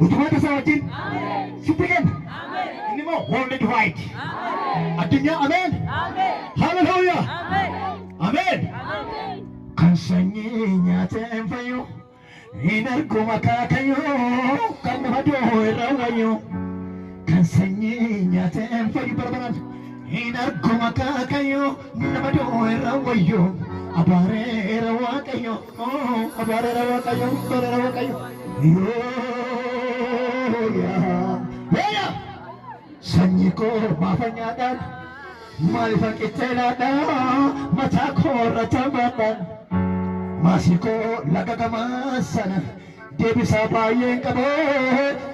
utuma tasawatin sitiken inimo world wide adunya amen hallelujah amen kan sanyinya temfayo inargo makakayo kan hado rawayo kan sanyinya temfayo barbaran inargo makakayo namado rawayo abare rawakayo abare rawakayo yo ya sanyiko mafanyadan malifan itelada matako ratabadan masiko lagagamasana debisa bayen kabo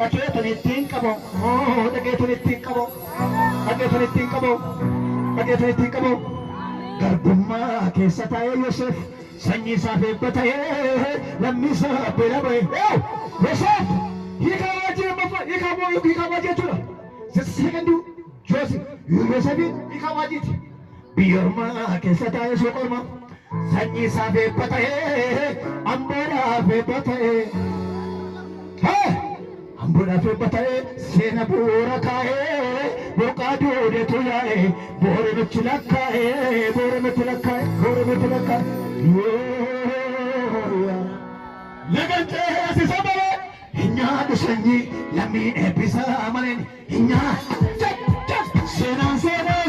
aketan kabo aketan kabo garbumma kesataye yosef sanyi safe bataye lamisa belabe yosef hikawaje tula sesendu joseph yosef hikawaje biyorma kesataye sokorma sanyi safe bataye ambara fe bataye ambara fe bataye sena pura kae bokado de tuyae bore में चिलकाए लगते हैं ऐसे सब हिन्या दुसंगी लम्बी एपिसा मने हिन्या सेना